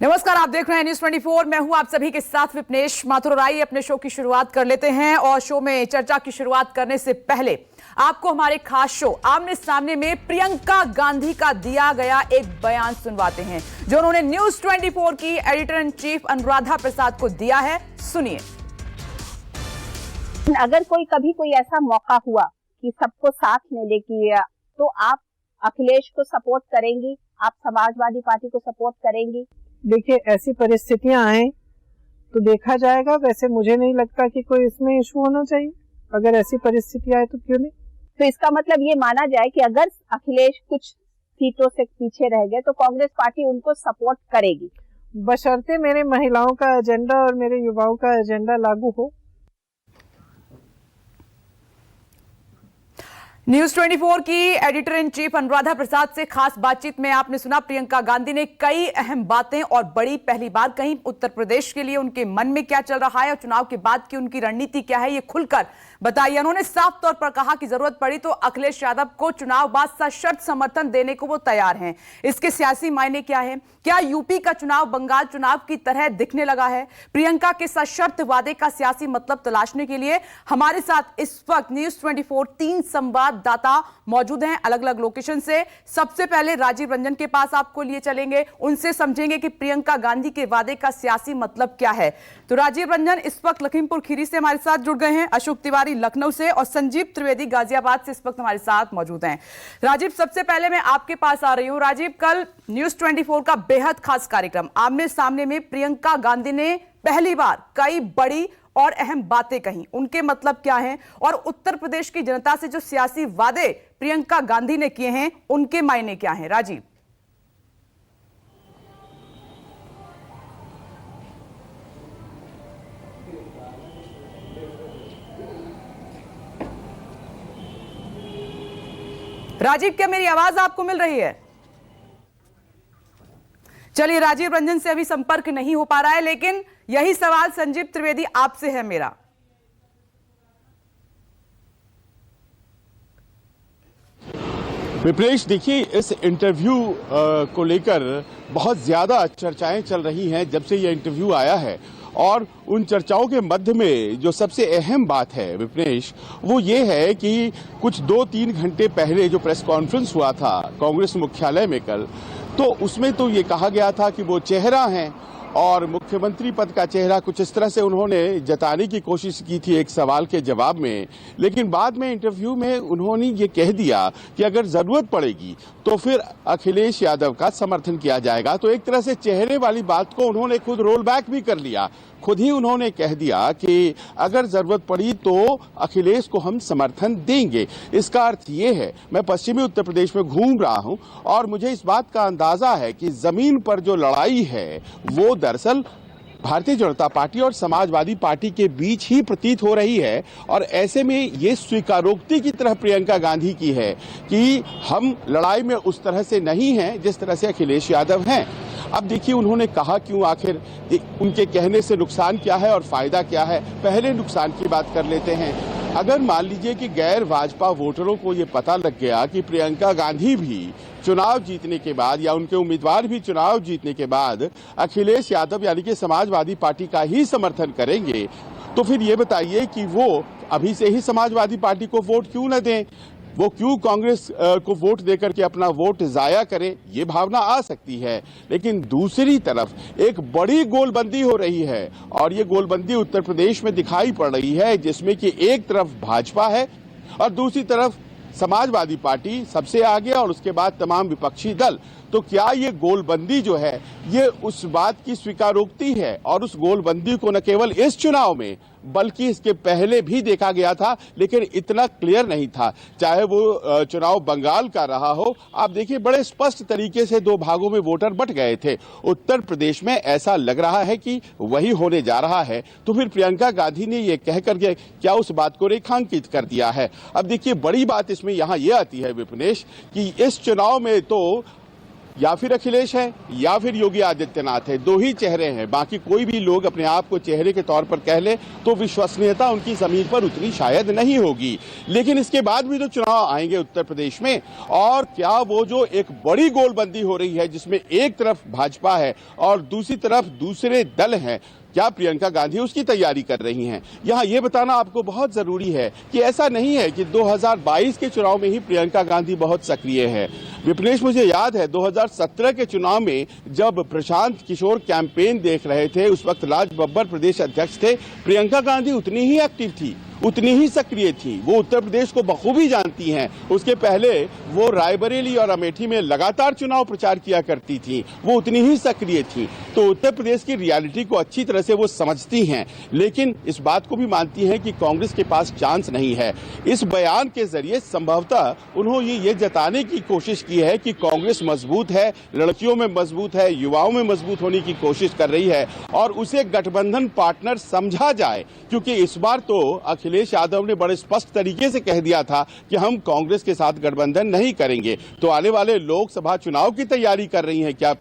नमस्कार, आप देख रहे हैं न्यूज 24। मैं हूं आप सभी के साथ विपनेश माथुर। राय अपने शो की शुरुआत कर लेते हैं और शो में चर्चा की शुरुआत करने से पहले आपको हमारे खास शो आमने सामने में प्रियंका गांधी का दिया गया एक बयान सुनवाते हैं जो उन्होंने न्यूज 24 की editor in chief Anuradha Prasad को दिया है। सुनिए। अगर कभी कोई ऐसा मौका हुआ कि सबको साथ मिले कि तो आप अखिलेश को सपोर्ट करेंगी, आप समाजवादी पार्टी को सपोर्ट करेंगी? देखिए, ऐसी परिस्थितियां आए तो देखा जाएगा। वैसे मुझे नहीं लगता कि कोई इसमें इशू होना चाहिए। अगर ऐसी परिस्थिति आए तो क्यों नहीं। तो इसका मतलब ये माना जाए कि अगर अखिलेश कुछ सीटों से पीछे रह गए तो कांग्रेस पार्टी उनको सपोर्ट करेगी, बशर्ते मेरे महिलाओं का एजेंडा और मेरे युवाओं का एजेंडा लागू हो। न्यूज 24 की editor in chief Anuradha Prasad से खास बातचीत में आपने सुना प्रियंका गांधी ने कई अहम बातें और बड़ी पहली बार कहीं उत्तर प्रदेश के लिए उनके मन में क्या चल रहा है और चुनाव के बाद की उनकी रणनीति क्या है, ये खुलकर बताइए। उन्होंने साफ तौर पर कहा कि जरूरत पड़ी तो अखिलेश यादव को चुनाव बाद सशर्त समर्थन देने को वो तैयार हैं। इसके सियासी मायने क्या है? क्या यूपी का चुनाव बंगाल चुनाव की तरह दिखने लगा है? प्रियंका के सशर्त वादे का सियासी मतलब तलाशने के लिए हमारे साथ इस वक्त न्यूज 24 तीन संवाददाता मौजूद हैं अलग अलग लोकेशन से। सबसे पहले राजीव रंजन के पास आपको लिए चलेंगे, उनसे समझेंगे कि प्रियंका गांधी के वादे का सियासी मतलब क्या है। तो राजीव रंजन इस वक्त लखीमपुर खीरी से हमारे साथ जुड़ गए हैं, अशोक तिवारी लखनऊ से और संजीव त्रिवेदी गाजियाबाद से इस वक्त हमारे साथ मौजूद हैं। राजीव, सबसे पहले मैं आपके पास आ रही हूं। राजीव, कल न्यूज 24 का बेहद खास कार्यक्रम आमने सामने में प्रियंका गांधी ने पहली बार कई बड़ी और अहम बातें कही, उनके मतलब क्या हैं और उत्तर प्रदेश की जनता से जो सियासी वादे प्रियंका गांधी ने किए हैं उनके मायने क्या हैं? राजीव। राजीव, क्या मेरी आवाज आपको मिल रही है? चलिए, राजीव रंजन से अभी संपर्क नहीं हो पा रहा है, लेकिन यही सवाल संजीव त्रिवेदी आपसे है मेरा। विपनेश, देखिए, इस इंटरव्यू को लेकर बहुत ज्यादा चर्चाएं चल रही हैं जब से यह इंटरव्यू आया है। और उन चर्चाओं के मध्य में जो सबसे अहम बात है विपनेश, वो ये है कि कुछ 2-3 घंटे पहले जो प्रेस कॉन्फ्रेंस हुआ था कांग्रेस मुख्यालय में कल, तो उसमें तो ये कहा गया था कि वो चेहरा हैं और मुख्यमंत्री पद का चेहरा कुछ इस तरह से उन्होंने जताने की कोशिश की थी एक सवाल के जवाब में। लेकिन बाद में इंटरव्यू में उन्होंने ये कह दिया कि अगर जरूरत पड़ेगी तो फिर अखिलेश यादव का समर्थन किया जाएगा। तो एक तरह से चेहरे वाली बात को उन्होंने खुद रोल बैक भी कर लिया। खुद ही उन्होंने कह दिया कि अगर जरूरत पड़ी तो अखिलेश को हम समर्थन देंगे। इसका अर्थ ये है, मैं पश्चिमी उत्तर प्रदेश में घूम रहा हूं और मुझे इस बात का अंदाजा है कि जमीन पर जो लड़ाई है वो दरअसल भारतीय जनता पार्टी और समाजवादी पार्टी के बीच ही प्रतीत हो रही है। और ऐसे में ये स्वीकारोक्ति की तरह प्रियंका गांधी की है कि हम लड़ाई में उस तरह से नहीं हैं जिस तरह से अखिलेश यादव हैं। अब देखिए, उन्होंने कहा क्यों, आखिर उनके कहने से नुकसान क्या है और फायदा क्या है। पहले नुकसान की बात कर लेते हैं। अगर मान लीजिए कि गैर भाजपा वोटरों को ये पता लग गया कि प्रियंका गांधी भी चुनाव जीतने के बाद या उनके उम्मीदवार भी चुनाव जीतने के बाद अखिलेश यादव यानी कि समाजवादी पार्टी का ही समर्थन करेंगे, तो फिर ये बताइए कि वो अभी से ही समाजवादी पार्टी को वोट क्यों न दें, वो क्यों कांग्रेस को वोट देकर के अपना वोट जाया करें। ये भावना आ सकती है। लेकिन दूसरी तरफ एक बड़ी गोलबंदी हो रही है और ये गोलबंदी उत्तर प्रदेश में दिखाई पड़ रही है, जिसमें कि एक तरफ भाजपा है और दूसरी तरफ समाजवादी पार्टी सबसे आगे और उसके बाद तमाम विपक्षी दल। तो क्या ये गोलबंदी जो है ये उस बात की स्वीकारोक्ति है? और उस गोलबंदी को न केवल इस चुनाव में बल्कि इसके पहले भी देखा गया था, लेकिन इतना क्लियर नहीं था। चाहे वो चुनाव बंगाल का रहा हो, आप देखिए बड़े स्पष्ट तरीके से दो भागों में वोटर बट गए थे। उत्तर प्रदेश में ऐसा लग रहा है कि वही होने जा रहा है। तो फिर प्रियंका गांधी ने ये कह करके क्या उस बात को रेखांकित कर दिया है? अब देखिए, बड़ी बात इसमें यहाँ ये आती है विपनेश कि इस चुनाव में तो या फिर अखिलेश है या फिर योगी आदित्यनाथ है, दो ही चेहरे हैं। बाकी कोई भी लोग अपने आप को चेहरे के तौर पर कह ले तो विश्वसनीयता उनकी जमीन पर उतनी शायद नहीं होगी। लेकिन इसके बाद भी जो चुनाव आएंगे उत्तर प्रदेश में, और क्या वो जो एक बड़ी गोलबंदी हो रही है जिसमें एक तरफ भाजपा है और दूसरी तरफ दूसरे दल हैं, क्या प्रियंका गांधी उसकी तैयारी कर रही हैं? यहाँ ये बताना आपको बहुत जरूरी है कि ऐसा नहीं है कि 2022 के चुनाव में ही प्रियंका गांधी बहुत सक्रिय है। विपनेश, मुझे याद है 2017 के चुनाव में जब प्रशांत किशोर कैंपेन देख रहे थे, उस वक्त राज बब्बर प्रदेश अध्यक्ष थे, प्रियंका गांधी उतनी ही एक्टिव थी, उतनी ही सक्रिय थी। वो उत्तर प्रदेश को बखूबी जानती हैं। उसके पहले वो रायबरेली और अमेठी में लगातार चुनाव प्रचार किया करती थी, वो उतनी ही सक्रिय थी। तो उत्तर प्रदेश की रियलिटी को अच्छी तरह से वो समझती हैं, लेकिन इस बात को भी मानती हैं कि कांग्रेस के पास चांस नहीं है। इस बयान के जरिए संभवतः उन्होंने ये जताने की कोशिश की है कि कांग्रेस मजबूत है, लड़कियों में मजबूत है, युवाओं में मजबूत होने की कोशिश कर रही है और उसे गठबंधन पार्टनर समझा जाए। क्योंकि इस बार तो अखिलेश यादव ने बड़े स्पष्ट तरीके से कह दिया था कि हम कांग्रेस के साथ गठबंधन नहीं करेंगे। तो आने वाले लोकसभा चुनाव की तैयारी कर रही हैं क्या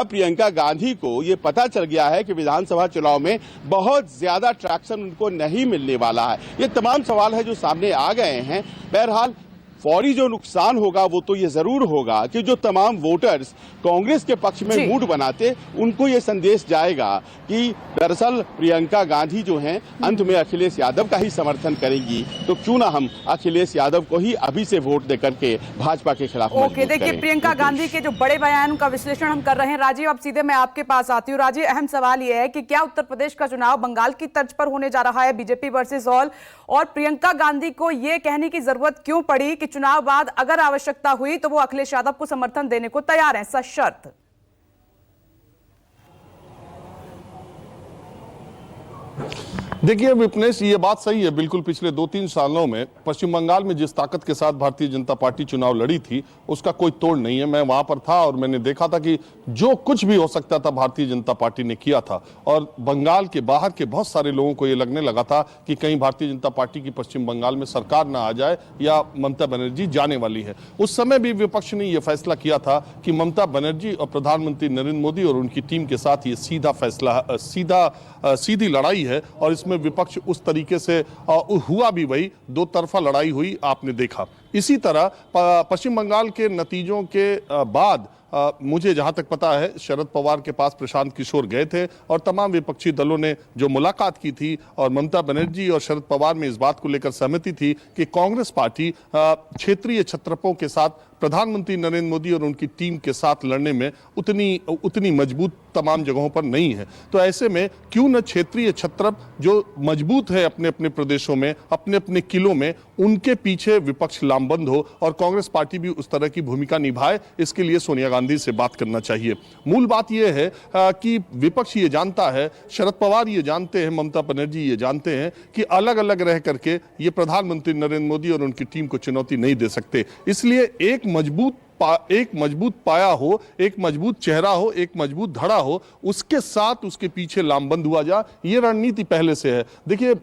प्रियंका गांधी को ये पता चल गया है कि विधानसभा चुनाव में बहुत ज्यादा ट्रैक्शन उनको नहीं मिलने वाला है? ये तमाम सवाल है जो सामने आ गए हैं। बहरहाल फौरी जो नुकसान होगा वो तो ये जरूर होगा कि जो तमाम वोटर्स कांग्रेस के पक्ष में मूड बनाते, उनको ये संदेश जाएगा कि दरअसल प्रियंका गांधी जो हैं अंत में अखिलेश यादव का ही समर्थन करेंगी, तो क्यों ना हम अखिलेश यादव को ही अभी से वोट देकर के भाजपा के खिलाफ ओके, देखिए प्रियंका गांधी के जो बड़े बयान का विश्लेषण हम कर रहे हैं। राजीव, अब सीधे मैं आपके पास आती हूँ। राजीव, अहम सवाल यह है कि क्या उत्तर प्रदेश का चुनाव बंगाल की तर्ज पर होने जा रहा है, बीजेपी वर्सेस ऑल, और प्रियंका गांधी को यह कहने की जरूरत क्यों पड़ी कि चुनाव बाद अगर आवश्यकता हुई तो वो अखिलेश यादव को समर्थन देने को तैयार हैं, सशर्त? देखिए विपनेश, ये बात सही है बिल्कुल। पिछले 2-3 सालों में पश्चिम बंगाल में जिस ताकत के साथ भारतीय जनता पार्टी चुनाव लड़ी थी उसका कोई तोड़ नहीं है। मैं वहां पर था और मैंने देखा था कि जो कुछ भी हो सकता था भारतीय जनता पार्टी ने किया था, और बंगाल के बाहर के बहुत सारे लोगों को ये लगने लगा था कि कहीं भारतीय जनता पार्टी की पश्चिम बंगाल में सरकार ना आ जाए या ममता बनर्जी जाने वाली है। उस समय भी विपक्ष ने यह फैसला किया था कि ममता बनर्जी और प्रधानमंत्री नरेंद्र मोदी और उनकी टीम के साथ ये सीधी लड़ाई है, और इसमें विपक्ष उस तरीके से हुआ भी वही, दो तरफा लड़ाई हुई, आपने देखा। इसी तरह पश्चिम बंगाल के नतीजों के बाद मुझे जहां तक पता है शरद पवार के पास प्रशांत किशोर गए थे और तमाम विपक्षी दलों ने जो मुलाकात की थी, और ममता बनर्जी और शरद पवार में इस बात को लेकर सहमति थी कि कांग्रेस पार्टी क्षेत्रीय छत्रपों के साथ प्रधानमंत्री नरेंद्र मोदी और उनकी टीम के साथ लड़ने में उतनी मजबूत तमाम जगहों पर नहीं है। तो ऐसे में क्यों न क्षेत्रीय छत्रप जो मजबूत है अपने अपने प्रदेशों में, अपने अपने किलों में, उनके पीछे विपक्ष लामबंद हो और कांग्रेस पार्टी भी उस तरह की भूमिका निभाए। इसके लिए सोनिया गांधी से बात करना चाहिए। मूल बात यह है कि विपक्ष ये जानता है, शरद पवार ये जानते हैं, ममता बनर्जी ये जानते हैं कि अलग अलग रह करके ये प्रधानमंत्री नरेंद्र मोदी और उनकी टीम को चुनौती नहीं दे सकते। इसलिए एक मजबूत पाया हो, एक मजबूत चेहरा हो, एक मजबूत धड़ा हो, उसके साथ उसके पीछे लामबंद हुआ जा, ये रणनीति पहले से है। देखिए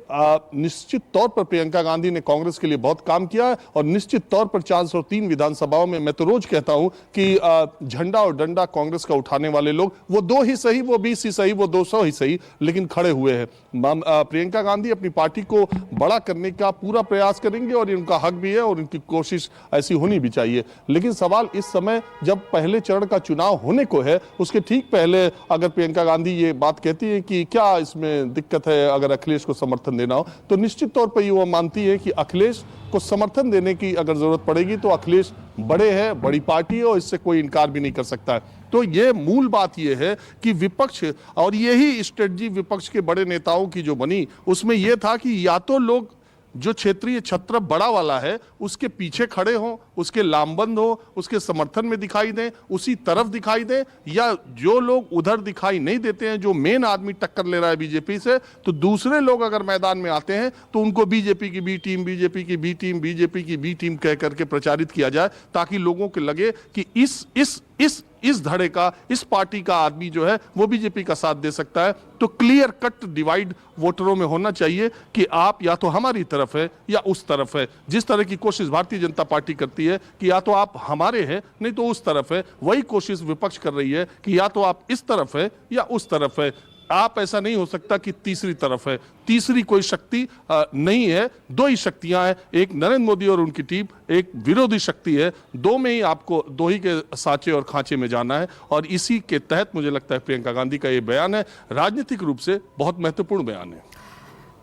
निश्चित तौर पर प्रियंका गांधी ने कांग्रेस के लिए बहुत काम किया है, और निश्चित तौर पर 403 विधानसभाओं में मैं तो रोज कहता हूं कि झंडा और डंडा कांग्रेस का उठाने वाले लोग, वो 2 ही सही, वो 20 ही सही, वो 200 ही सही, लेकिन खड़े हुए हैं। प्रियंका गांधी अपनी पार्टी को बड़ा करने का पूरा प्रयास करेंगे और उनका हक भी है और उनकी कोशिश ऐसी होनी भी चाहिए। लेकिन सवाल इस समय जब पहले चरण का चुनाव होने को है, उसके ठीक पहले अगर प्रियंका गांधी ये बात कहती है कि क्या इसमें दिक्कत है अगर अखिलेश को समर्थन देना हो, तो निश्चित तौर पर वो मानती है कि अखिलेश को समर्थन देने की अगर जरूरत पड़ेगी तो अखिलेश बड़े हैं, बड़ी पार्टी है और इससे कोई इनकार भी नहीं कर सकता है। तो ये मूल बात ये है कि विपक्ष, और यही स्ट्रेटजी विपक्ष के बड़े नेताओं की जो बनी, उसमें यह था कि या तो लोग जो क्षेत्रीय छत्र बड़ा वाला है उसके पीछे खड़े हों, उसके लामबंद हो, उसके समर्थन में दिखाई दें, उसी तरफ दिखाई दें, या जो लोग उधर दिखाई नहीं देते हैं, जो मेन आदमी टक्कर ले रहा है बीजेपी से, तो दूसरे लोग अगर मैदान में आते हैं तो उनको बीजेपी की बी टीम, बीजेपी की बी टीम, बीजेपी की बी टीम कह करके प्रचारित किया जाए, ताकि लोगों को लगे कि इस इस धड़े का, इस पार्टी का आदमी जो है वो बीजेपी का साथ दे सकता है। तो क्लियर कट डिवाइड वोटरों में होना चाहिए कि आप या तो हमारी तरफ है या उस तरफ है। जिस तरह की कोशिश भारतीय जनता पार्टी करती है कि या तो आप हमारे हैं नहीं तो उस तरफ है, वही कोशिश विपक्ष कर रही है कि या तो आप इस तरफ है या उस तरफ है। आप ऐसा नहीं हो सकता कि तीसरी तरफ है, तीसरी कोई शक्ति नहीं है। दो ही शक्तियां हैं, एक नरेंद्र मोदी और उनकी टीम, एक विरोधी शक्ति है। दो में ही आपको दो ही के साँचे और खांचे में जाना है और इसी के तहत मुझे लगता है प्रियंका गांधी का ये बयान है, राजनीतिक रूप से बहुत महत्वपूर्ण बयान है।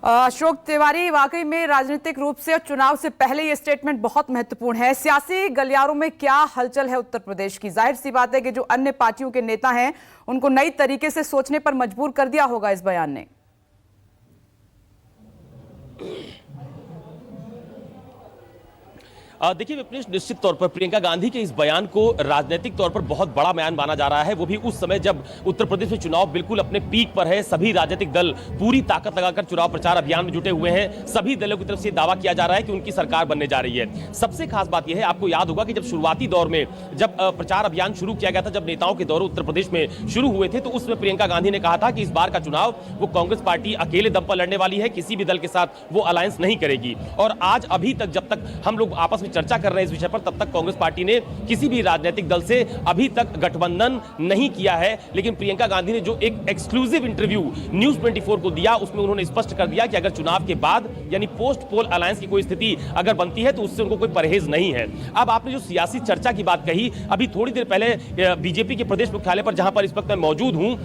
अशोक तिवारी, वाकई में राजनीतिक रूप से और चुनाव से पहले ये स्टेटमेंट बहुत महत्वपूर्ण है। सियासी गलियारों में क्या हलचल है उत्तर प्रदेश की? जाहिर सी बात है कि जो अन्य पार्टियों के नेता हैं उनको नई तरीके से सोचने पर मजबूर कर दिया होगा इस बयान ने। देखिए विपनेश, निश्चित तौर पर प्रियंका गांधी के इस बयान को राजनीतिक तौर पर बहुत बड़ा बयान माना जा रहा है, वो भी उस समय जब उत्तर प्रदेश में चुनाव बिल्कुल अपने पीक पर है। सभी राजनीतिक दल पूरी ताकत लगाकर चुनाव प्रचार अभियान में जुटे हुए हैं। सभी दलों की तरफ से दावा किया जा रहा है कि उनकी सरकार बनने जा रही है। सबसे खास बात यह है, आपको याद होगा कि जब शुरुआती दौर में जब प्रचार अभियान शुरू किया गया था, जब नेताओं के दौरे उत्तर प्रदेश में शुरू हुए थे, तो उसमें प्रियंका गांधी ने कहा था कि इस बार का चुनाव वो कांग्रेस पार्टी अकेले दम पर लड़ने वाली है, किसी भी दल के साथ वो अलायंस नहीं करेगी। और आज अभी तक जब तक हम लोग आपस में चर्चा कर रहे हैं इस विषय पर, तब तक कांग्रेस पार्टी ने किसी भी राजनीतिक दल से अभी तक गठबंधन नहीं किया है। लेकिन प्रियंका गांधी ने जो एक एक्सक्लूसिव इंटरव्यू न्यूज 24 को दिया, उसमें उन्होंने स्पष्ट कर दिया कि अगर चुनाव के बाद यानी पोस्ट पोल अलायंस की कोई स्थिति अगर बनती है तो उससे उनको कोई परहेज नहीं है। अब आपने जो सियासी चर्चा की बात कही, अभी थोड़ी देर पहले बीजेपी के प्रदेश मुख्यालय पर, जहां पर इस वक्त मैं मौजूद हूं,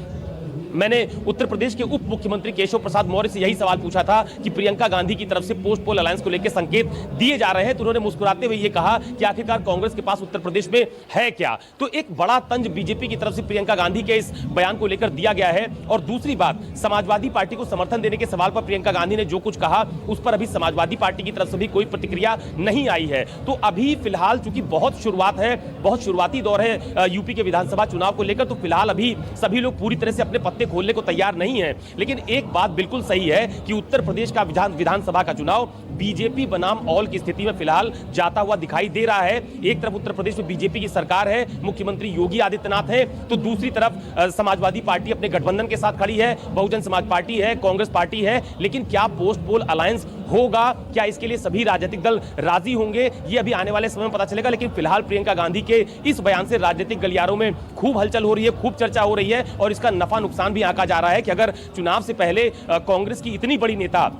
मैंने उत्तर प्रदेश के उप मुख्यमंत्री केशव प्रसाद मौर्य से यही सवाल पूछा था कि प्रियंका गांधी की तरफ से पोस्ट पोल अलायंस को लेकर संकेत दिए जा रहे हैं, तो उन्होंने मुस्कुराते हुए ये कहा कि आखिरकार कांग्रेस के पास उत्तर प्रदेश में है क्या। तो एक बड़ा तंज बीजेपी की तरफ से प्रियंका गांधी के इस बयान को लेकर दिया गया है। और दूसरी बात, समाजवादी पार्टी को समर्थन देने के सवाल पर प्रियंका गांधी ने जो कुछ कहा, उस पर अभी समाजवादी पार्टी की तरफ से भी कोई प्रतिक्रिया नहीं आई है। तो अभी फिलहाल चूंकि बहुत शुरुआत है, बहुत शुरुआती दौर है यूपी के विधानसभा चुनाव को लेकर, तो फिलहाल अभी सभी लोग पूरी तरह से अपने पत्ते खोलने को तैयार नहीं है। लेकिन एक बात बिल्कुल सही है कि उत्तर प्रदेश का विधानसभा का चुनाव बीजेपी बनाम ऑल की स्थिति में फिलहाल जाता हुआ दिखाई दे रहा है। एक तरफ उत्तर प्रदेश में बीजेपी की सरकार है, मुख्यमंत्री योगी आदित्यनाथ है, तो दूसरी तरफ समाजवादी पार्टी अपने गठबंधन के साथ खड़ी है, बहुजन समाज पार्टी है, कांग्रेस पार्टी है। लेकिन क्या पोस्ट पोल अलायंस होगा, क्या इसके लिए सभी राजनीतिक दल राजी होंगे, ये अभी आने वाले समय में पता चलेगा। लेकिन फिलहाल प्रियंका गांधी के इस बयान से राजनीतिक गलियारों में खूब हलचल हो रही है, खूब चर्चा हो रही है और इसका नफा नुकसान भी आंका जा रहा है कि अगर चुनाव से पहले कांग्रेस की इतनी बड़ी नेता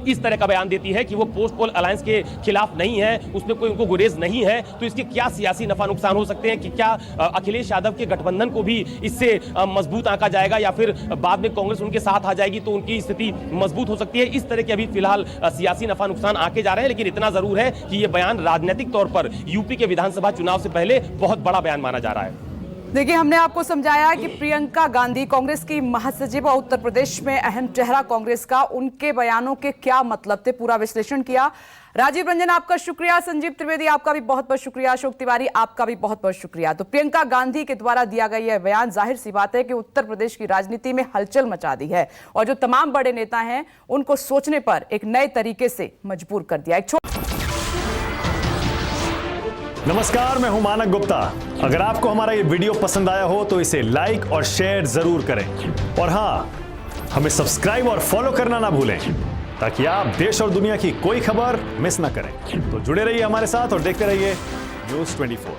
इस तरह का बयान देती है कि वो पोस्ट पोल अलायंस के खिलाफ नहीं है, उसमें कोई उनको गुरेज नहीं है, तो इसके क्या सियासी नफा नुकसान हो सकते हैं कि क्या अखिलेश यादव के गठबंधन को भी इससे मजबूत आंका जाएगा या फिर बाद में कांग्रेस उनके साथ आ जाएगी तो उनकी स्थिति मजबूत हो सकती है। इस तरह के अभी फिलहाल सियासी नफा नुकसान आंके जा रहे हैं। लेकिन इतना जरूर है कि यह बयान राजनीतिक तौर पर यूपी के विधानसभा चुनाव से पहले बहुत बड़ा बयान माना जा रहा है। देखिए, हमने आपको समझाया कि प्रियंका गांधी कांग्रेस की महासचिव और उत्तर प्रदेश में अहम चेहरा कांग्रेस का, उनके बयानों के क्या मतलब थे, पूरा विश्लेषण किया। राजीव रंजन आपका शुक्रिया, संजीव त्रिवेदी आपका भी बहुत बहुत शुक्रिया, अशोक तिवारी आपका भी बहुत बहुत शुक्रिया। तो प्रियंका गांधी के द्वारा दिया गया यह बयान जाहिर सी बात है कि उत्तर प्रदेश की राजनीति में हलचल मचा दी है और जो तमाम बड़े नेता हैं उनको सोचने पर एक नए तरीके से मजबूर कर दिया। नमस्कार, मैं हूं मानक गुप्ता। अगर आपको हमारा ये वीडियो पसंद आया हो तो इसे लाइक और शेयर जरूर करें और हां, हमें सब्सक्राइब और फॉलो करना ना भूलें ताकि आप देश और दुनिया की कोई खबर मिस ना करें। तो जुड़े रहिए हमारे साथ और देखते रहिए न्यूज़ 24।